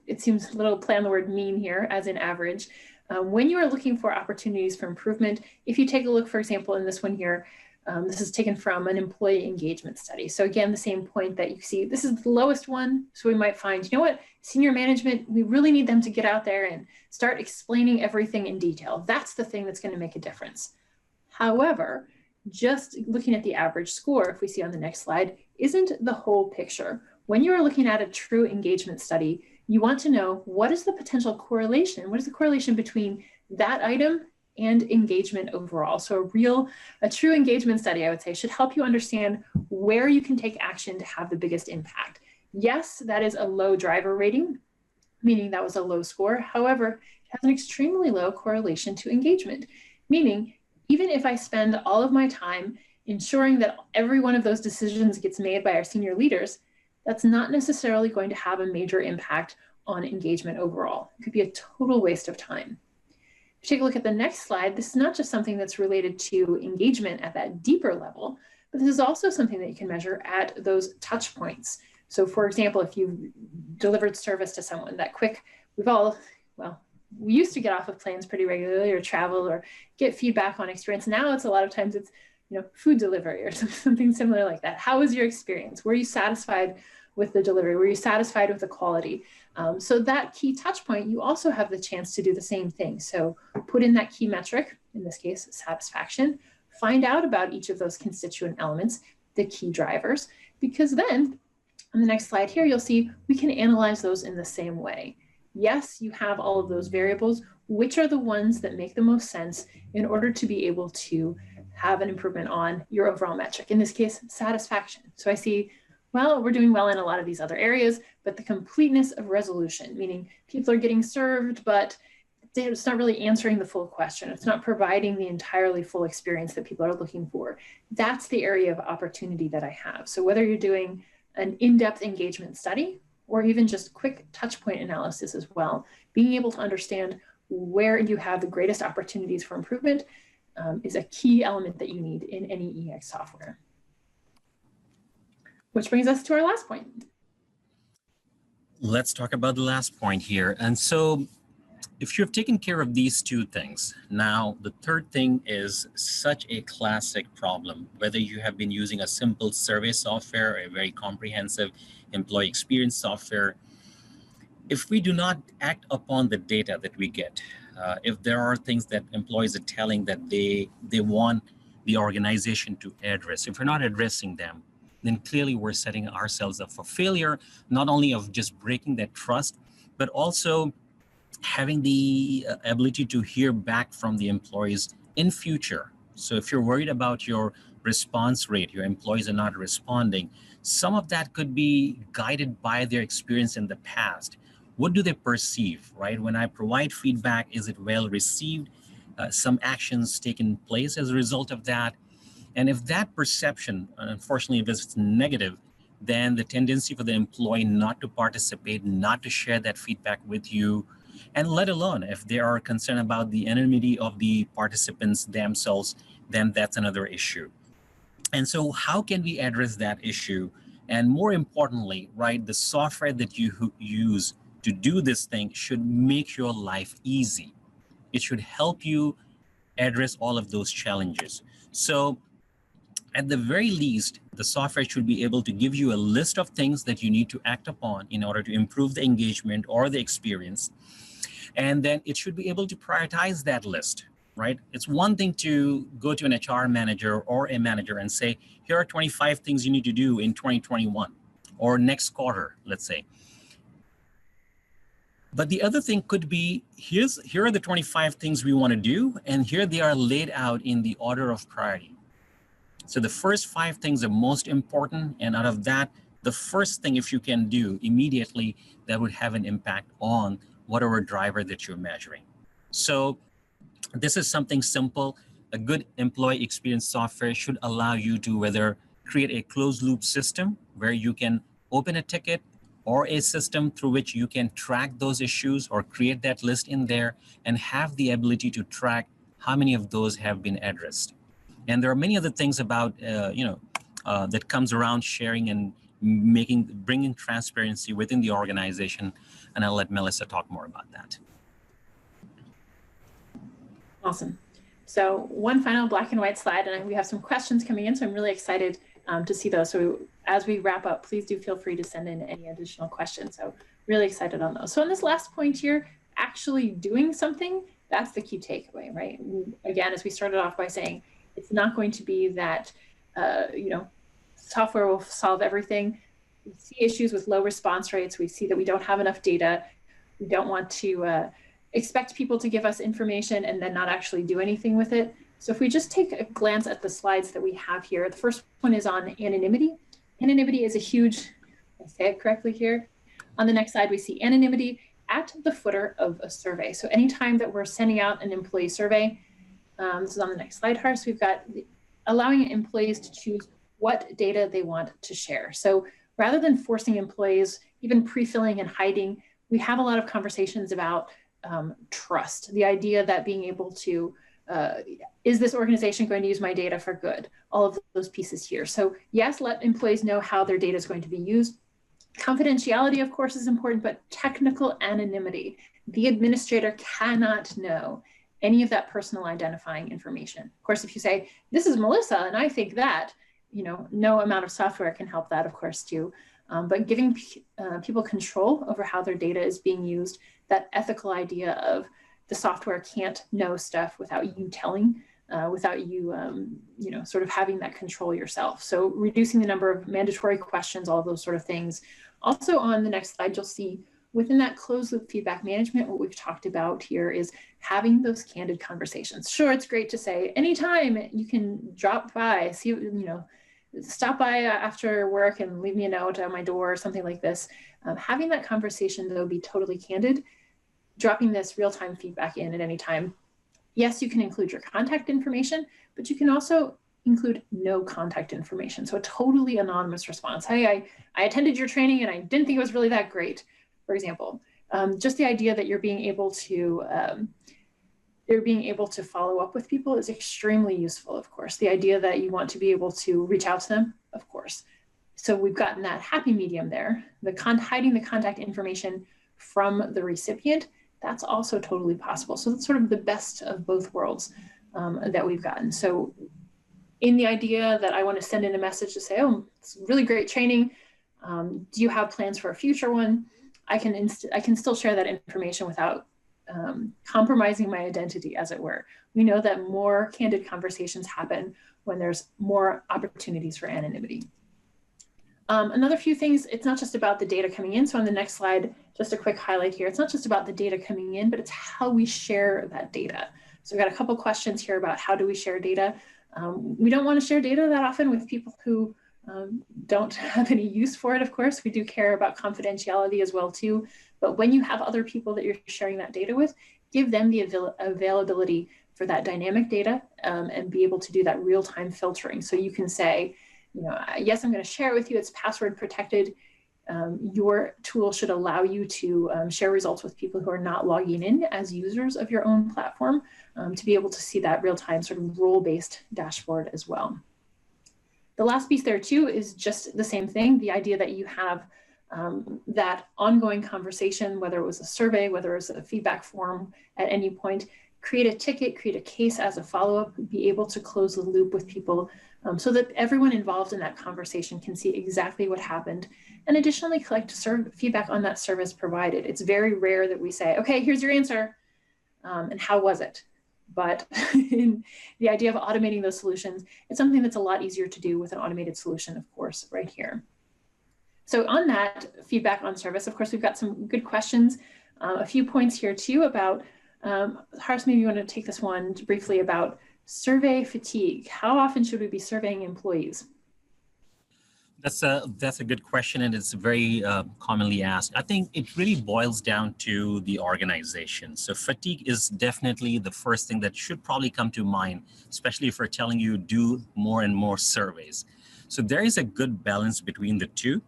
it seems a little play on the word mean here, as in average. When you are looking for opportunities for improvement, if you take a look, for example, in this one here, this is taken from an employee engagement study. So again, the same point that you see, this is the lowest one. So we might find, you know what, senior management, we really need them to get out there and start explaining everything in detail. That's the thing that's going to make a difference. However, just looking at the average score, if we see on the next slide, isn't the whole picture. When you are looking at a true engagement study, you want to know what is the potential correlation? What is the correlation between that item and engagement overall? So a true engagement study, I would say, should help you understand where you can take action to have the biggest impact. Yes, that is a low driver rating, meaning that was a low score. However, it has an extremely low correlation to engagement, meaning even if I spend all of my time ensuring that every one of those decisions gets made by our senior leaders, that's not necessarily going to have a major impact on engagement overall. It could be a total waste of time. If you take a look at the next slide, this is not just something that's related to engagement at that deeper level, but this is also something that you can measure at those touch points. So for example, if you've delivered service to someone, that quick, we've all, well, we used to get off of planes pretty regularly or travel or get feedback on experience. Now it's a lot of times it's, food delivery or something similar like that. How was your experience? Were you satisfied with the delivery? Were you satisfied with the quality? So that key touch point, you also have the chance to do the same thing. So put in that key metric, in this case, satisfaction, find out about each of those constituent elements, the key drivers, because then on the next slide here, you'll see we can analyze those in the same way. Yes, you have all of those variables. Which are the ones that make the most sense in order to be able to have an improvement on your overall metric? In this case, satisfaction. So I see, well, we're doing well in a lot of these other areas, but the completeness of resolution, meaning people are getting served, but it's not really answering the full question. It's not providing the entirely full experience that people are looking for. That's the area of opportunity that I have. So whether you're doing an in-depth engagement study or even just quick touch point analysis as well, being able to understand where you have the greatest opportunities for improvement is a key element that you need in any EX software. Which brings us to our last point. Let's talk about the last point here. And so if you've taken care of these two things, now the third thing is such a classic problem, whether you have been using a simple survey software or a very comprehensive employee experience software. If we do not act upon the data that we get, if there are things that employees are telling that they want the organization to address, if we're not addressing them, then clearly we're setting ourselves up for failure, not only of just breaking that trust, but also having the ability to hear back from the employees in future. So if you're worried about your response rate, your employees are not responding, some of that could be guided by their experience in the past. What do they perceive, right? When I provide feedback, is it well received? Some actions taken place as a result of that. And if that perception, unfortunately, if it's negative, then the tendency for the employee not to participate, not to share that feedback with you, and let alone if they are concerned about the anonymity of the participants themselves, then that's another issue. And so how can we address that issue? And more importantly, right, the software that you use to do this thing should make your life easy. It should help you address all of those challenges. So at the very least, the software should be able to give you a list of things that you need to act upon in order to improve the engagement or the experience. And then it should be able to prioritize that list, right? It's one thing to go to an HR manager or a manager and say, here are 25 things you need to do in 2021 or next quarter, let's say. But the other thing could be, here are the 25 things we want to do, and here they are laid out in the order of priority. So the first 5 things are most important, and out of that, the first thing, if you can do immediately, that would have an impact on whatever driver that you're measuring. So this is something simple. A good employee experience software should allow you to whether create a closed loop system where you can open a ticket, or a system through which you can track those issues or create that list in there and have the ability to track how many of those have been addressed. And there are many other things about, that comes around sharing and bringing transparency within the organization. And I'll let Melissa talk more about that. Awesome. So one final black and white slide, and we have some questions coming in, so I'm really excited to see those. So as we wrap up, please do feel free to send in any additional questions. So really excited on those. So on this last point here, actually doing something, that's the key takeaway, right? Again, as we started off by saying, it's not going to be that, software will solve everything. We see issues with low response rates. We see that we don't have enough data. We don't want to expect people to give us information and then not actually do anything with it. So if we just take a glance at the slides that we have here, the first one is on anonymity. Anonymity is a huge, I say it correctly here. On the next slide, we see anonymity at the footer of a survey. So anytime that we're sending out an employee survey, this is on the next slide, Harsh, we've got allowing employees to choose what data they want to share. So rather than forcing employees, even pre-filling and hiding, we have a lot of conversations about trust, the idea that being able to, is this organization going to use my data for good? All of those pieces here. So yes, let employees know how their data is going to be used. Confidentiality, of course, is important, but technical anonymity. The administrator cannot know any of that personal identifying information. Of course, if you say, this is Melissa and I think that, no amount of software can help that, of course, too. But giving people control over how their data is being used, that ethical idea of the software can't know stuff without you telling, without you, sort of having that control yourself. So reducing the number of mandatory questions, all of those sort of things. Also on the next slide, you'll see within that closed loop feedback management, what we've talked about here is having those candid conversations. Sure, it's great to say anytime you can drop by, see, stop by after work and leave me a note at my door or something like this. Having that conversation, though, be totally candid, dropping this real-time feedback in at any time. Yes, you can include your contact information, but you can also include no contact information. So a totally anonymous response. Hey, I attended your training and I didn't think it was really that great, for example. Just the idea that you're being able to follow up with people is extremely useful, of course. The idea that you want to be able to reach out to them, of course. So we've gotten that happy medium there. Hiding the contact information from the recipient, that's also totally possible. So that's sort of the best of both worlds that we've gotten. So in the idea that I want to send in a message to say, oh, it's really great training. Do you have plans for a future one? I can still share that information without compromising my identity, as it were. We know that more candid conversations happen when there's more opportunities for anonymity. Another few things, it's not just about the data coming in. So on the next slide, just a quick highlight here. It's not just about the data coming in, but it's how we share that data. So we've got a couple questions here about how do we share data. We don't want to share data that often with people who don't have any use for it, of course. We do care about confidentiality as well, too. But when you have other people that you're sharing that data with, give them the availability for that dynamic data and be able to do that real-time filtering. So you can say, yes, I'm going to share it with you. It's password protected. Your tool should allow you to share results with people who are not logging in as users of your own platform to be able to see that real-time sort of role-based dashboard as well. The last piece there too is just the same thing, the idea that you have that ongoing conversation, whether it was a survey, whether it was a feedback form at any point, create a ticket, create a case as a follow-up, be able to close the loop with people so that everyone involved in that conversation can see exactly what happened, and additionally collect feedback on that service provided. It's very rare that we say, okay, here's your answer, and how was it? But in the idea of automating those solutions, it's something that's a lot easier to do with an automated solution, of course, right here. So on that feedback on service, of course, we've got some good questions, a few points here too about, Harsh, maybe you want to take this one briefly about survey fatigue. How often should we be surveying employees? That's a good question, and it's very commonly asked. I think it really boils down to the organization. So fatigue is definitely the first thing that should probably come to mind, especially if we're telling you do more and more surveys. So there is a good balance between the two.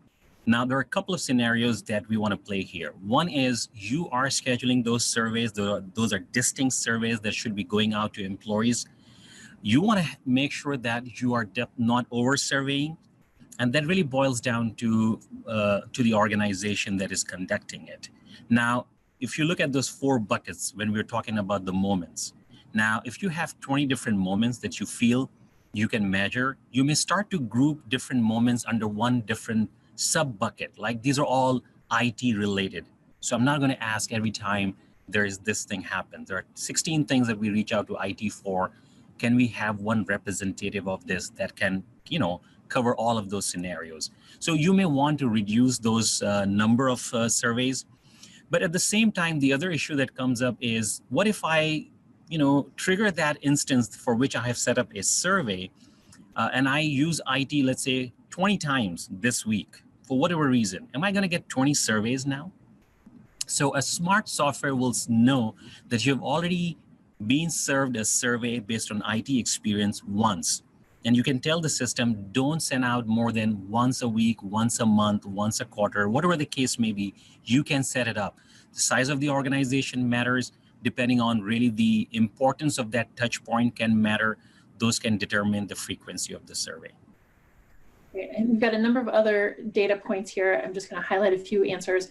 Now, there are a couple of scenarios that we want to play here. One is you are scheduling those surveys. Those are distinct surveys that should be going out to employees. You want to make sure that you are not over surveying. And that really boils down to the organization that is conducting it. Now, if you look at those 4 buckets when we're talking about the moments, now, if you have 20 different moments that you feel you can measure, you may start to group different moments under one different sub bucket. Like these are all IT related. So I'm not going to ask every time there is this thing happen. There are 16 things that we reach out to IT for. Can we have one representative of this that can, cover all of those scenarios? So you may want to reduce those number of surveys. But at the same time, the other issue that comes up is, what if I, trigger that instance for which I have set up a survey and I use IT, let's say 20 times this week for whatever reason? Am I going to get 20 surveys now? So a smart software will know that you've already been served a survey based on IT experience once. And you can tell the system, don't send out more than once a week, once a month, once a quarter, whatever the case may be. You can set it up. The size of the organization matters. Depending on really the importance of that touch point can matter. Those can determine the frequency of the survey. Great. And we've got a number of other data points here. I'm just going to highlight a few answers.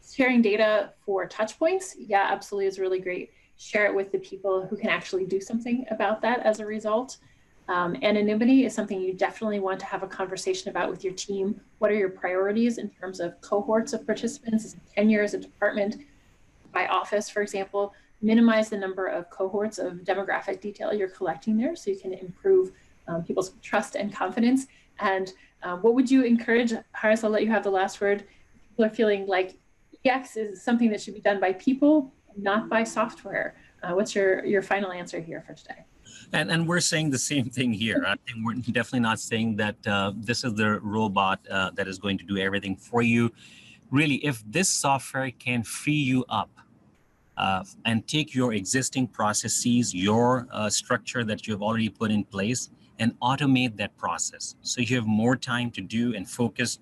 Sharing data for touchpoints, yeah, absolutely is really great. Share it with the people who can actually do something about that as a result. Anonymity is something you definitely want to have a conversation about with your team. What are your priorities in terms of cohorts of participants? Is it tenure as a department? By office, for example, minimize the number of cohorts of demographic detail you're collecting there so you can improve people's trust and confidence. And what would you encourage, Haris, I'll let you have the last word. People are feeling like EX is something that should be done by people, not by software. What's your final answer here for today? And we're saying the same thing here. I think we're definitely not saying that this is the robot that is going to do everything for you. Really, if this software can free you up and take your existing processes, your structure that you have already put in place, and automate that process, so you have more time to do and focus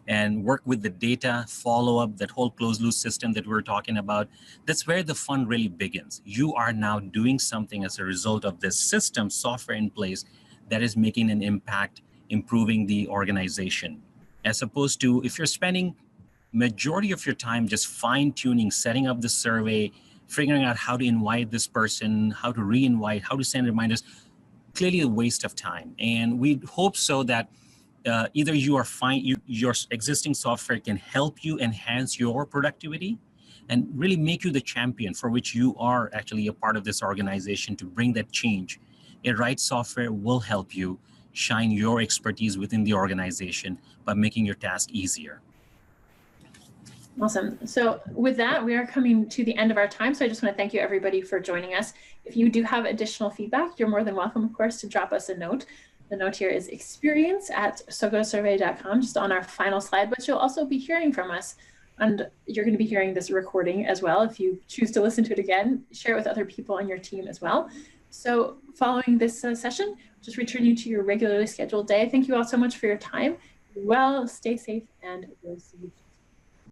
and work with the data, follow up, that whole closed loop system that we're talking about. That's where the fun really begins. You are now doing something as a result of this system, software in place, that is making an impact, improving the organization. As opposed to if you're spending majority of your time just fine-tuning, setting up the survey, figuring out how to invite this person, how to re-invite, how to send reminders, clearly a waste of time. And we hope so that either you are fine, your existing software can help you enhance your productivity and really make you the champion for which you are actually a part of this organization to bring that change. A right software will help you shine your expertise within the organization by making your task easier. Awesome. So with that, we are coming to the end of our time. So I just want to thank you everybody for joining us. If you do have additional feedback, you're more than welcome, of course, to drop us a note. The note here is experience@sogosurvey.com, just on our final slide, but you'll also be hearing from us, and you're going to be hearing this recording as well. If you choose to listen to it again, share it with other people on your team as well. So following this session, just return you to your regularly scheduled day. Thank you all so much for your time. Be well, stay safe, and we'll see you soon.